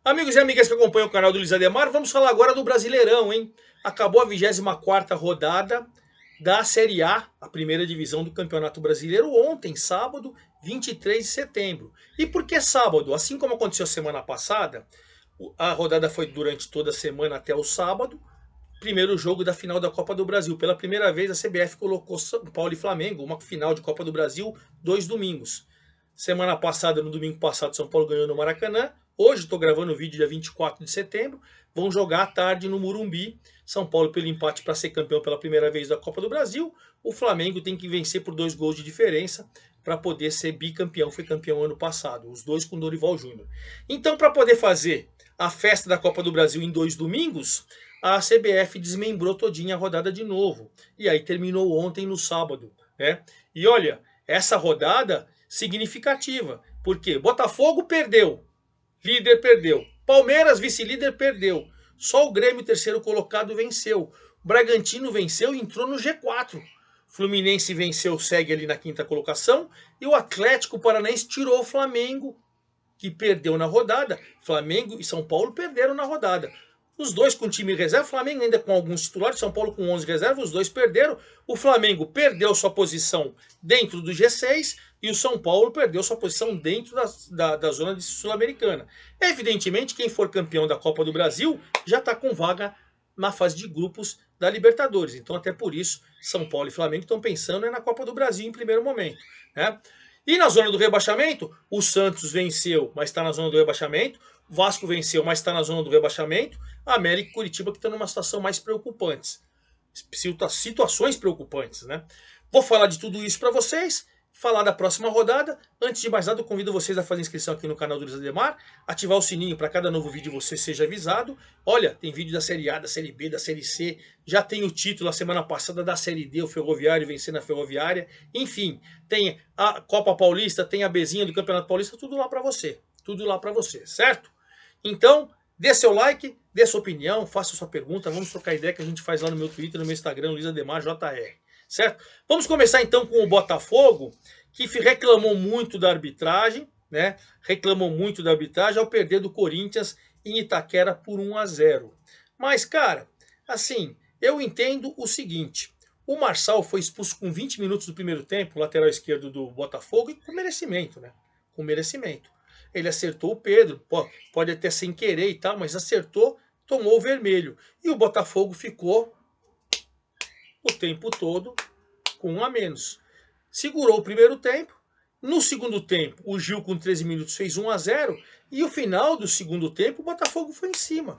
Amigos e amigas que acompanham o canal do Luiz Ademar, vamos falar agora do Brasileirão, hein? Acabou a 24ª rodada da Série A primeira divisão do Campeonato Brasileiro, ontem, sábado, 23 de setembro. E por que sábado? Assim como aconteceu semana passada, a rodada foi durante toda a semana até o sábado, primeiro jogo da final da Copa do Brasil. Pela primeira vez a CBF colocou São Paulo e Flamengo, uma final de Copa do Brasil, 2 domingos. Semana passada, no domingo passado, São Paulo ganhou no Maracanã. Hoje, estou gravando o vídeo dia 24 de setembro. Vão jogar à tarde no Morumbi. São Paulo pelo empate para ser campeão pela primeira vez da Copa do Brasil. O Flamengo tem que vencer por 2 gols de diferença para poder ser bicampeão. Foi campeão ano passado, os dois com Dorival Júnior. Então, para poder fazer a festa da Copa do Brasil em 2 domingos, a CBF desmembrou todinha a rodada de novo. E aí terminou ontem no sábado, né? E olha, essa rodada significativa, porque Botafogo perdeu, líder perdeu, Palmeiras, vice-líder, perdeu, só o Grêmio, terceiro colocado, venceu, o Bragantino venceu e entrou no G4, Fluminense venceu, segue ali na quinta colocação, e o Atlético Paranaense tirou o Flamengo, que perdeu na rodada. Flamengo e São Paulo perderam na rodada. Os dois com time reserva, o Flamengo ainda com alguns titulares, São Paulo com 11 reservas, os dois perderam. O Flamengo perdeu sua posição dentro do G6 e o São Paulo perdeu sua posição dentro da zona de Sul-Americana. Evidentemente, quem for campeão da Copa do Brasil já está com vaga na fase de grupos da Libertadores. Então, até por isso, São Paulo e Flamengo estão pensando na Copa do Brasil em primeiro momento, né? E na zona do rebaixamento, o Santos venceu, mas está na zona do rebaixamento. O Vasco venceu, mas está na zona do rebaixamento. A América e Curitiba que estão numa situação mais preocupante. Situações preocupantes, né? Vou falar de tudo isso para vocês, falar da próxima rodada. Antes de mais nada, eu convido vocês a fazer inscrição aqui no canal do Luiz Ademar, ativar o sininho para cada novo vídeo você seja avisado. Olha, tem vídeo da Série A, da Série B, da Série C, já tem o título a semana passada da Série D, o Ferroviário vencendo a Ferroviária. Enfim, tem a Copa Paulista, tem a Bezinha do Campeonato Paulista, tudo lá para você. Tudo lá para você, certo? Então, dê seu like, dê sua opinião, faça sua pergunta, vamos trocar ideia que a gente faz lá no meu Twitter, no meu Instagram, Luiz Ademar JR, certo? Vamos começar então com o Botafogo, que reclamou muito da arbitragem, né? Reclamou muito da arbitragem ao perder do Corinthians em Itaquera por 1-0. Mas, cara, assim, eu entendo o seguinte, o Marçal foi expulso com 20 minutos do primeiro tempo, lateral esquerdo do Botafogo, e com merecimento, né? Com merecimento. Ele acertou o Pedro, pode até sem querer e tal, mas acertou, tomou o vermelho. E o Botafogo ficou o tempo todo com 1 a menos. Segurou o primeiro tempo. No segundo tempo, o Gil com 13 minutos fez 1-0. E o final do segundo tempo, o Botafogo foi em cima.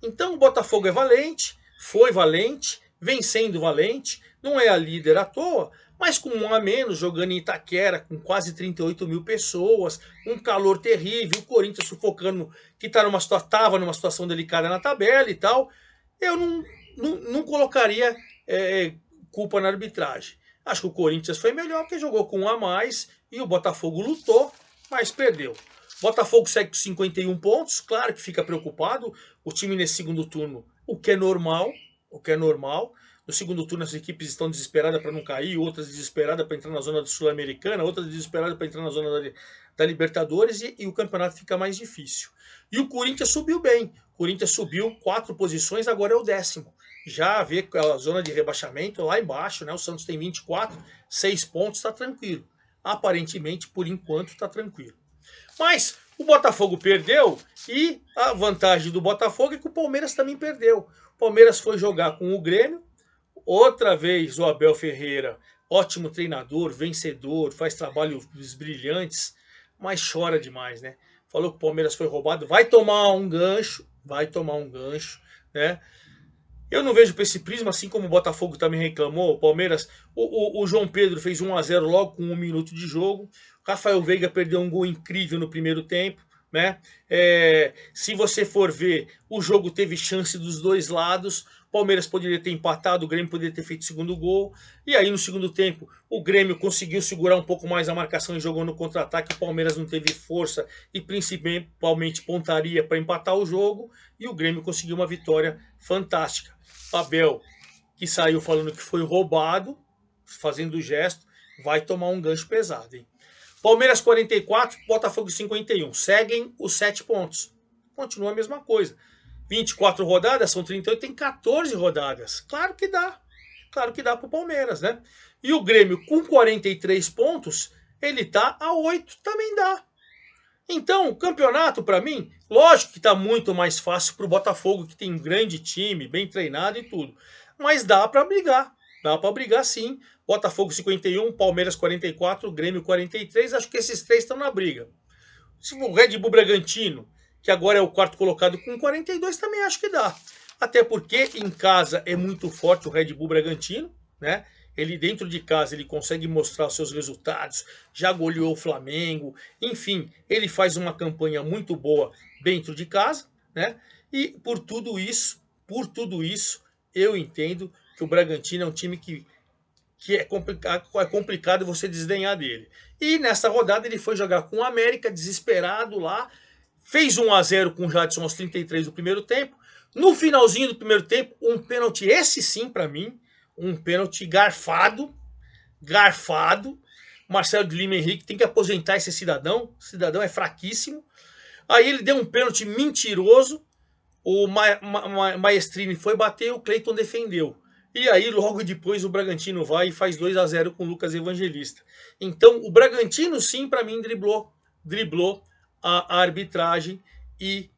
Então o Botafogo é valente, foi valente, vencendo valente. Não é a líder à toa, mas com 1 a menos, jogando em Itaquera, com quase 38 mil pessoas, um calor terrível, o Corinthians sufocando, que estava numa situação delicada na tabela e tal. Eu não colocaria culpa na arbitragem. Acho que o Corinthians foi melhor, porque jogou com 1 a mais e o Botafogo lutou, mas perdeu. Botafogo segue com 51 pontos, claro que fica preocupado. O time nesse segundo turno, o que é normal. No segundo turno as equipes estão desesperadas para não cair, outras desesperadas para entrar na zona Sul-Americana, outras desesperadas para entrar na zona da Libertadores e o campeonato fica mais difícil. E o Corinthians subiu bem. O Corinthians subiu 4 posições, agora é o 10º. Já vê a zona de rebaixamento lá embaixo, né? O Santos tem 24, 6 pontos, está tranquilo. Aparentemente, por enquanto, está tranquilo. Mas o Botafogo perdeu e a vantagem do Botafogo é que o Palmeiras também perdeu. O Palmeiras foi jogar com o Grêmio. Outra vez o Abel Ferreira, ótimo treinador, vencedor, faz trabalhos brilhantes, mas chora demais, né? Falou que o Palmeiras foi roubado, vai tomar um gancho, né? Eu não vejo por esse prisma, assim como o Botafogo também reclamou, o Palmeiras, o João Pedro fez 1-0 logo com 1 minuto de jogo, o Rafael Veiga perdeu um gol incrível no primeiro tempo, né? Se você for ver, o jogo teve chance dos dois lados, o Palmeiras poderia ter empatado, o Grêmio poderia ter feito o segundo gol, e aí no segundo tempo o Grêmio conseguiu segurar um pouco mais a marcação e jogou no contra-ataque, o Palmeiras não teve força e principalmente pontaria para empatar o jogo, e o Grêmio conseguiu uma vitória fantástica. Abel, que saiu falando que foi roubado, fazendo o gesto, vai tomar um gancho pesado, hein? Palmeiras 44, Botafogo 51. Seguem os 7 pontos. continua a mesma coisa. 24 rodadas, são 38, tem 14 rodadas. Claro que dá. Claro que dá para o Palmeiras, né? E o Grêmio, com 43 pontos, ele tá a 8, também dá. Então, o campeonato, para mim, lógico que está muito mais fácil para o Botafogo, que tem um grande time, bem treinado e tudo. Mas dá para brigar. Dá para brigar sim. Botafogo 51, Palmeiras 44, Grêmio 43. Acho que esses três estão na briga. Se o Red Bull Bragantino, que agora é o quarto colocado com 42, também acho que dá. Até porque em casa é muito forte o Red Bull Bragantino, né? Ele dentro de casa ele consegue mostrar os seus resultados, já goleou o Flamengo, enfim, ele faz uma campanha muito boa dentro de casa, né? E por tudo isso, eu entendo que o Bragantino é um time que é complicado você desdenhar dele. E nessa rodada ele foi jogar com o América, desesperado lá, fez 1-0 com o Jadson aos 33 do primeiro tempo. No finalzinho do primeiro tempo, um pênalti, esse sim para mim, um pênalti garfado. Marcelo de Lima Henrique tem que aposentar esse cidadão. O cidadão é fraquíssimo. Aí ele deu um pênalti mentiroso. O Maestrini foi bater e o Cleiton defendeu. E aí logo depois o Bragantino vai e faz 2-0 com o Lucas Evangelista. Então o Bragantino sim para mim driblou a arbitragem e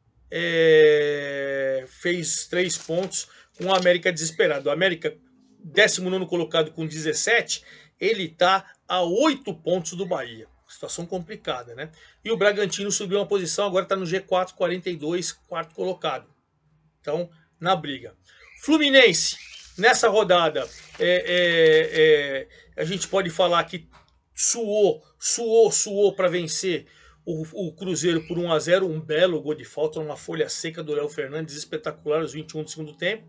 fez 3 pontos com o América desesperado. O América, 19º colocado com 17, ele está a 8 pontos do Bahia. Situação complicada, né? E o Bragantino subiu uma posição, agora está no G4, 42, quarto colocado. Então, na briga. Fluminense, nessa rodada, a gente pode falar que suou para vencer o Cruzeiro por 1-0, um belo gol de falta, uma folha seca do Léo Fernandes, espetacular, aos 21 do segundo tempo.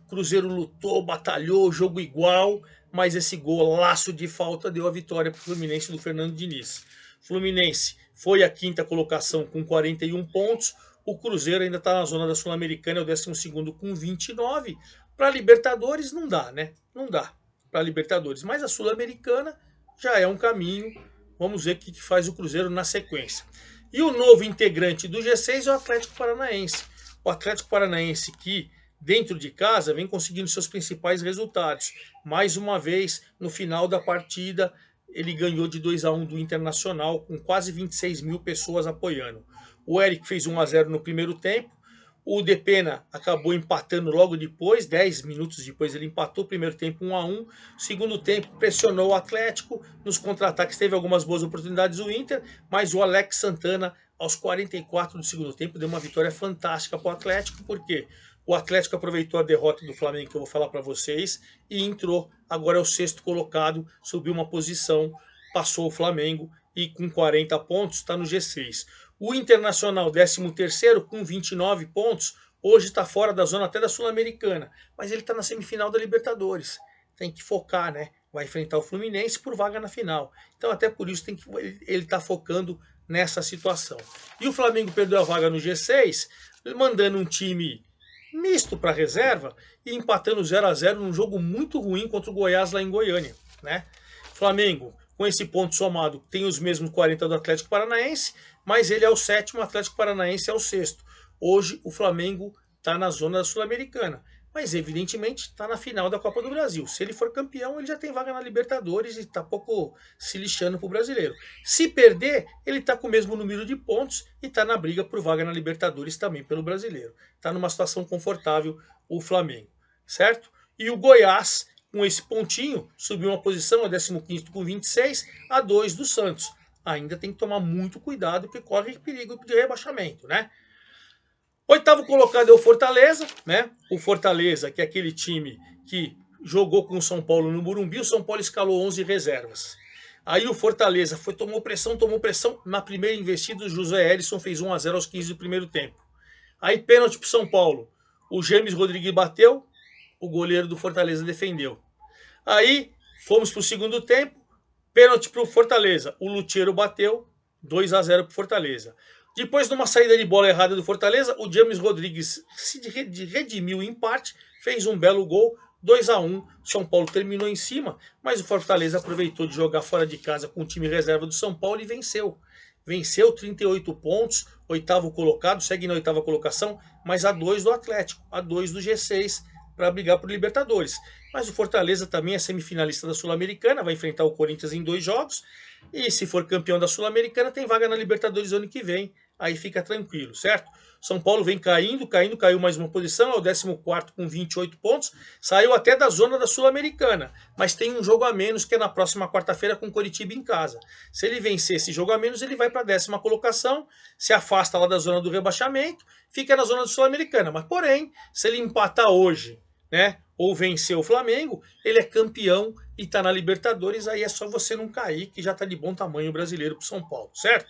Cruzeiro lutou, batalhou, jogo igual, mas esse golaço de falta deu a vitória para o Fluminense do Fernando Diniz. Fluminense foi a 5ª colocação com 41 pontos, o Cruzeiro ainda está na zona da Sul-Americana, é o 12º com 29. Para Libertadores não dá, né? Não dá para Libertadores, mas a Sul-Americana já é um caminho. Vamos ver o que faz o Cruzeiro na sequência. E o novo integrante do G6 é o Atlético Paranaense. O Atlético Paranaense que, dentro de casa, vem conseguindo seus principais resultados. Mais uma vez, no final da partida, ele ganhou de 2-1 do Internacional, com quase 26 mil pessoas apoiando. O Eric fez 1-0 no primeiro tempo. O Depena acabou empatando logo depois, 10 minutos depois ele empatou, primeiro tempo 1-1, segundo tempo pressionou o Atlético, nos contra-ataques teve algumas boas oportunidades o Inter, mas o Alex Santana aos 44 do segundo tempo deu uma vitória fantástica para o Atlético, porque o Atlético aproveitou a derrota do Flamengo, que eu vou falar para vocês, e entrou, agora é o 6º colocado, subiu uma posição, passou o Flamengo e com 40 pontos está no G6. O Internacional, 13º, com 29 pontos, hoje está fora da zona até da Sul-Americana, mas ele está na semifinal da Libertadores. Tem que focar, né? Vai enfrentar o Fluminense por vaga na final. Então até por isso ele está focando nessa situação. E o Flamengo perdeu a vaga no G6, mandando um time misto para reserva e empatando 0-0 num jogo muito ruim contra o Goiás lá em Goiânia, né? Flamengo, com esse ponto somado, tem os mesmos 40 do Atlético Paranaense, mas ele é o 7º, o Atlético Paranaense é o 6º. Hoje o Flamengo está na zona da Sul-Americana, mas evidentemente está na final da Copa do Brasil. Se ele for campeão, ele já tem vaga na Libertadores e está pouco se lixando para o brasileiro. Se perder, ele está com o mesmo número de pontos e está na briga por vaga na Libertadores também pelo brasileiro. Está numa situação confortável o Flamengo, certo? E o Goiás, com esse pontinho, subiu uma posição, é 15º com 26, a 2 do Santos. Ainda tem que tomar muito cuidado, porque corre perigo de rebaixamento, né? 8º colocado é o Fortaleza, né? O Fortaleza, que é aquele time que jogou com o São Paulo no Morumbi, o São Paulo escalou 11 reservas. Aí o Fortaleza tomou pressão. Na primeira investida, o José Elison fez 1-0 aos 15 do primeiro tempo. Aí pênalti para o São Paulo. O James Rodrigues bateu, o goleiro do Fortaleza defendeu. Aí fomos para o segundo tempo, pênalti para o Fortaleza. O Lutero bateu, 2-0 para o Fortaleza. Depois de uma saída de bola errada do Fortaleza, o James Rodrigues se redimiu o empate, fez um belo gol, 2-1. São Paulo terminou em cima, mas o Fortaleza aproveitou de jogar fora de casa com o time reserva do São Paulo e venceu. Venceu 38 pontos, oitavo colocado, segue na oitava colocação, mas a 2 do Atlético, a 2 do G6 para brigar por Libertadores. Mas o Fortaleza também é semifinalista da Sul-Americana, vai enfrentar o Corinthians em 2 jogos, e se for campeão da Sul-Americana tem vaga na Libertadores ano que vem, aí fica tranquilo, certo? São Paulo vem caindo, caiu mais uma posição, é o 14º com 28 pontos, saiu até da zona da Sul-Americana, mas tem um jogo a menos que é na próxima quarta-feira com o Coritiba em casa. Se ele vencer esse jogo a menos, ele vai para a 10ª colocação, se afasta lá da zona do rebaixamento, fica na zona da Sul-Americana. Mas porém, se ele empatar hoje, né, ou vencer o Flamengo, ele é campeão e está na Libertadores, aí é só você não cair, que já está de bom tamanho o brasileiro para São Paulo, certo?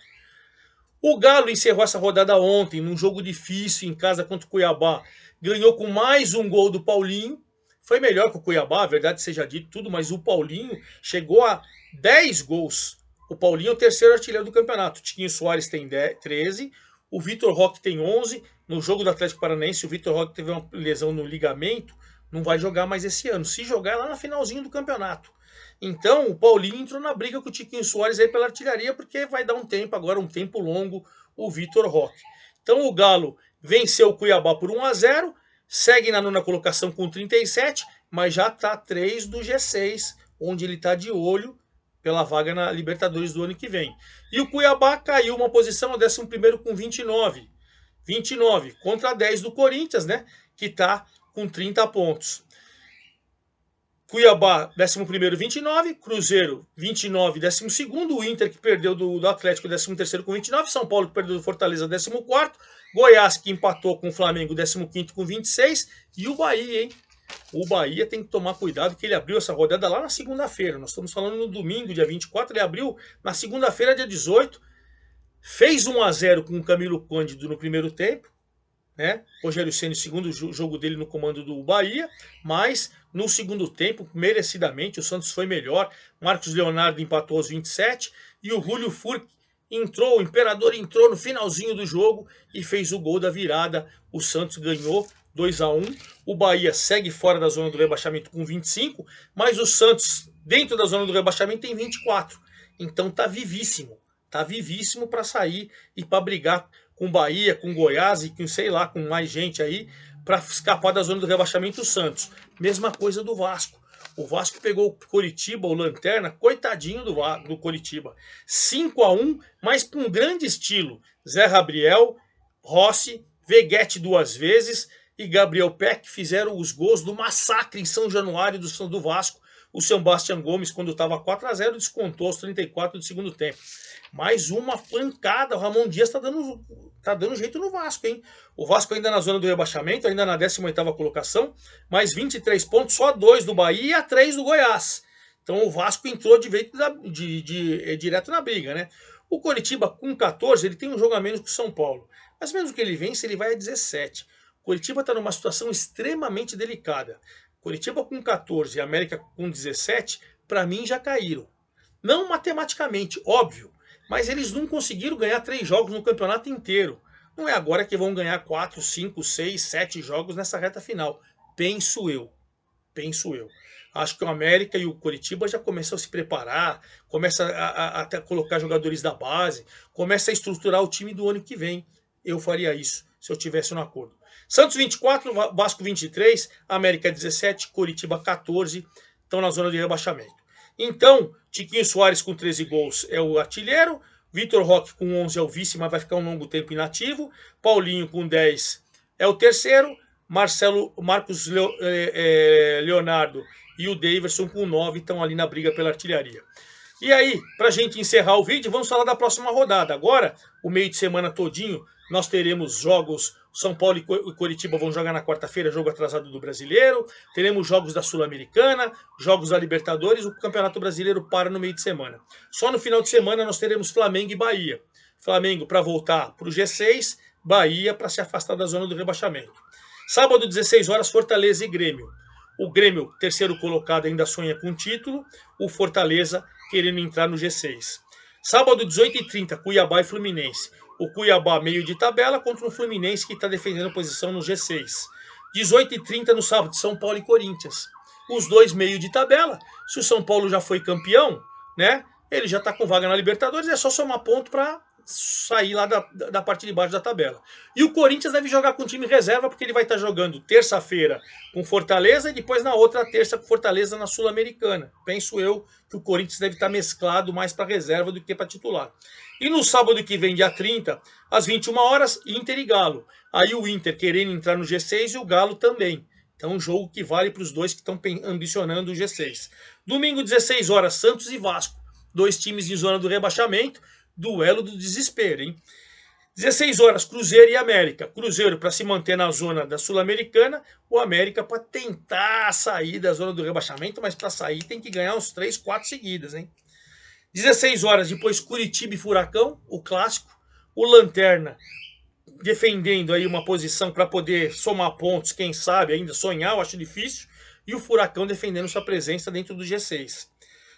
O Galo encerrou essa rodada ontem, num jogo difícil em casa contra o Cuiabá. Ganhou com mais um gol do Paulinho. Foi melhor que o Cuiabá, a verdade seja dito tudo, mas o Paulinho chegou a 10 gols. O Paulinho é o terceiro artilheiro do campeonato. O Tiquinho Soares tem 13, o Vitor Roque tem 11. No jogo do Atlético Paranaense, o Vitor Roque teve uma lesão no ligamento, não vai jogar mais esse ano. Se jogar, é lá no finalzinho do campeonato. Então, o Paulinho entrou na briga com o Tiquinho Soares aí pela artilharia, porque vai dar um tempo agora, um tempo longo, o Vitor Roque. Então, o Galo venceu o Cuiabá por 1-0, segue na 9ª colocação com 37, mas já está 3 do G6, onde ele está de olho pela vaga na Libertadores do ano que vem. E o Cuiabá caiu uma posição ao 11º com 29. 29 contra 10 do Corinthians, né, que está com 30 pontos. Cuiabá, 11º, 29. Cruzeiro, 29, 12º. O Inter, que perdeu do Atlético, 13º com 29. São Paulo, que perdeu do Fortaleza, 14º. Goiás, que empatou com o Flamengo, 15º com 26. E o Bahia, hein? O Bahia tem que tomar cuidado, que ele abriu essa rodada lá na segunda-feira. Nós estamos falando no domingo, dia 24. Ele abriu na segunda-feira, dia 18. Fez 1-0 com o Camilo Cândido no primeiro tempo, né? Rogério Ceni, segundo jogo dele no comando do Bahia, mas no segundo tempo, merecidamente, o Santos foi melhor. Marcos Leonardo empatou aos 27 e o Julio Furch entrou, o Imperador entrou no finalzinho do jogo e fez o gol da virada. O Santos ganhou 2-1. O Bahia segue fora da zona do rebaixamento com 25, mas o Santos, dentro da zona do rebaixamento, tem 24. Então tá vivíssimo para sair e para brigar com Bahia, com Goiás e com, sei lá, com mais gente aí, para escapar da zona do rebaixamento. O Santos. Mesma coisa do Vasco. O Vasco pegou o Coritiba, o Lanterna, coitadinho do Coritiba. 5-1, mas com grande estilo. Zé Gabriel, Rossi, Veguete 2 vezes e Gabriel Peck fizeram os gols do massacre em São Januário do Vasco. O Sebastião Gomes, quando estava 4-0, descontou aos 34 do segundo tempo. Mais uma pancada. O Ramon Dias tá dando jeito no Vasco, hein? O Vasco ainda na zona do rebaixamento, ainda na 18ª colocação, mais 23 pontos, só 2 do Bahia e a 3 do Goiás. Então o Vasco entrou direto na briga, né? O Coritiba com 14, ele tem um jogo a menos que o São Paulo. Mas mesmo que ele vence, ele vai a 17. O Coritiba está numa situação extremamente delicada. Coritiba com 14 e América com 17, para mim já caíram. Não matematicamente, óbvio, mas eles não conseguiram ganhar 3 jogos no campeonato inteiro. Não é agora que vão ganhar 4, 5, 6, 7 jogos nessa reta final. Penso eu. Acho que o América e o Coritiba já começam a se preparar, começa a colocar jogadores da base, começa a estruturar o time do ano que vem. Eu faria isso se eu tivesse um acordo. Santos 24, Vasco 23, América 17, Coritiba 14, estão na zona de rebaixamento. Então, Tiquinho Soares com 13 gols é o artilheiro, Vitor Roque com 11 é o vice, mas vai ficar um longo tempo inativo, Paulinho com 10 é o terceiro, Marcos Leonardo e o Daverson com 9 estão ali na briga pela artilharia. E aí, para a gente encerrar o vídeo, vamos falar da próxima rodada. Agora, o meio de semana todinho, nós teremos jogos. São Paulo e Coritiba vão jogar na quarta-feira, jogo atrasado do Brasileiro. Teremos jogos da Sul-Americana, jogos da Libertadores. O Campeonato Brasileiro para no meio de semana. Só no final de semana nós teremos Flamengo e Bahia. Flamengo para voltar para o G6, Bahia para se afastar da zona do rebaixamento. Sábado, 16 horas, Fortaleza e Grêmio. O Grêmio, terceiro colocado, ainda sonha com título. O Fortaleza querendo entrar no G6. Sábado, 18h30, Cuiabá e Fluminense. O Cuiabá meio de tabela contra o Fluminense que está defendendo a posição no G6. 18h30 no sábado, São Paulo e Corinthians. Os dois meio de tabela. Se o São Paulo já foi campeão, né? Ele já está com vaga na Libertadores, é só somar ponto para sair lá da parte de baixo da tabela. E o Corinthians deve jogar com time reserva, porque ele vai estar jogando terça-feira com Fortaleza e depois na outra terça com Fortaleza na Sul-Americana. Penso eu que o Corinthians deve estar mesclado mais para reserva do que para titular. E no sábado que vem, dia 30, às 21 horas, Inter e Galo. Aí o Inter querendo entrar no G6 e o Galo também. Então um jogo que vale para os dois que estão ambicionando o G6. Domingo, 16 horas, Santos e Vasco. Dois times em zona do rebaixamento. Duelo do desespero, hein? 16 horas, Cruzeiro e América. Cruzeiro para se manter na zona da Sul-Americana, o América para tentar sair da zona do rebaixamento, mas para sair tem que ganhar uns 3, 4 seguidas, hein? 16 horas, depois Curitiba e Furacão, o clássico. O Lanterna defendendo aí uma posição para poder somar pontos, quem sabe ainda sonhar, eu acho difícil. E o Furacão defendendo sua presença dentro do G6.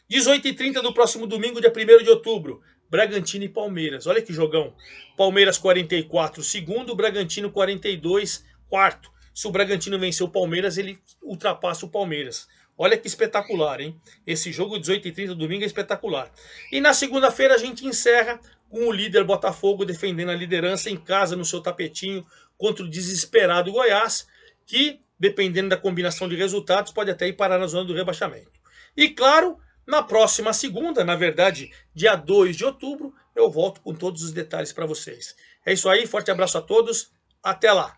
18h30 do próximo domingo, dia 1º de outubro. Bragantino e Palmeiras. Olha que jogão. Palmeiras 44, segundo. Bragantino 42, quarto. Se o Bragantino vencer o Palmeiras, ele ultrapassa o Palmeiras. Olha que espetacular, hein? Esse jogo 18h30 domingo é espetacular. E na segunda-feira a gente encerra com o líder Botafogo defendendo a liderança em casa, no seu tapetinho, contra o desesperado Goiás, que, dependendo da combinação de resultados, pode até ir parar na zona do rebaixamento. E claro, na próxima segunda, na verdade, dia 2 de outubro, eu volto com todos os detalhes para vocês. É isso aí, forte abraço a todos, até lá!